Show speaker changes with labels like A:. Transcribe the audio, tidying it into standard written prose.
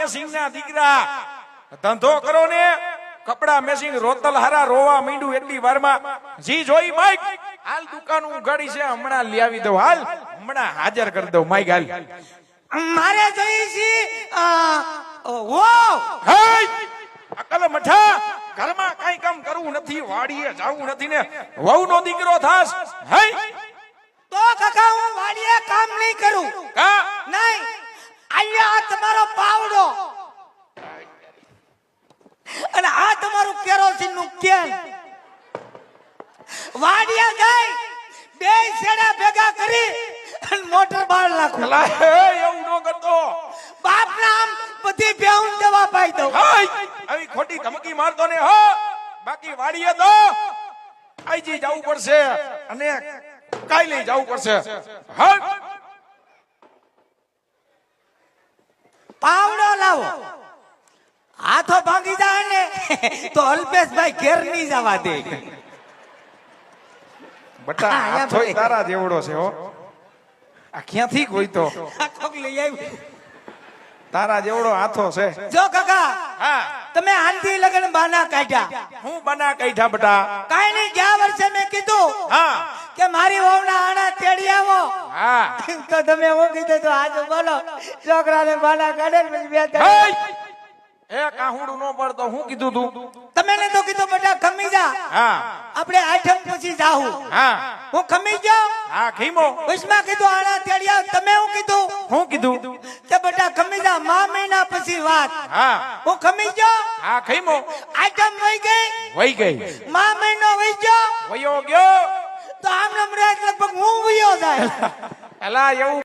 A: messing ના દીકરા ધંધો કરો ને કપડા મેસિંગ રોતલ હારા રોવા મીંડું એટલી વારમાં જી જોઈ માઈક હાલ દુકાન ઉઘાડી છે હમણાં લઈ આવી દઉં હાલ હમણાં હાજર કરી દઉં માઈક હાલ
B: મારે જોઈ છે ઓ
A: હે અકલ મઠા ઘરમાં કઈ કામ કરવું નથી વાડીએ જાવું નથી ને વહુ નો દીકરો થાસ હે
B: તો કાકા હું વાડીએ કામ નહીં કરું
A: કા
B: નહીં અહીંયા તમારો પાવડો અને આ તમારું કેરોસીન નું કેન વાડીએ જઈ બે છેડા ભેગા કરી અને મોટર બાળ નાખું
A: એવું નો કરતો
B: બાપ નામ બધી બેહું દવા પાઈ દઉં
A: આવી ખોટી ધમકી મારતો ને હો બાકી વાડીએ તો આઈજી જવું પડશે અને કાલે જવું પડશે હા
B: પાવડો લાવો હાથો ભાંગી જાય ને તો અલ્પેશભાઈ ઘેર નહીં જવા દે
A: બટા હાથો તારા જેવડો છે હો આ ક્યાંથી કોઈ તો
B: હાથો લઈ આવી
A: તારા જેવડો હાથો છે
B: જો કાકા
A: હા
B: તમે હાલથી લગન બાના કાઢ્યા
A: હું બના કઈઠા બટા
B: કાઈ નહીં ગયા વર્ષે મેં કીધું
A: હા
B: કે મારી વહુના આણા તેડી આવો
A: હા
B: તો તમે હું કીધું તો આજે બોલો છોકરાને બાના કાઢે ને પછી બે
A: એ કાહુડું નો પડતો હું કીધું તું
B: તમે ને તો કીધું બેટા ખમી જા
A: હા
B: આપણે આઠમ પછી જાહું
A: હા
B: હું ખમી જાઉં
A: હા ખીમો
B: વિશમાં કીધું આણા તેડી આવ તમે હું કીધું
A: હું કીધું
B: કે બેટા ખમી જા મા મહિના પછી વાત
A: હા
B: હું ખમી જાઉં
A: હા ખીમો
B: આઠમ વહી ગઈ
A: વહી ગઈ
B: મા મહિનો વહી ગયો
A: વયો ગયો
B: તો આમ નમરાજ લગભગ હું વયો જાય
A: એલા એવું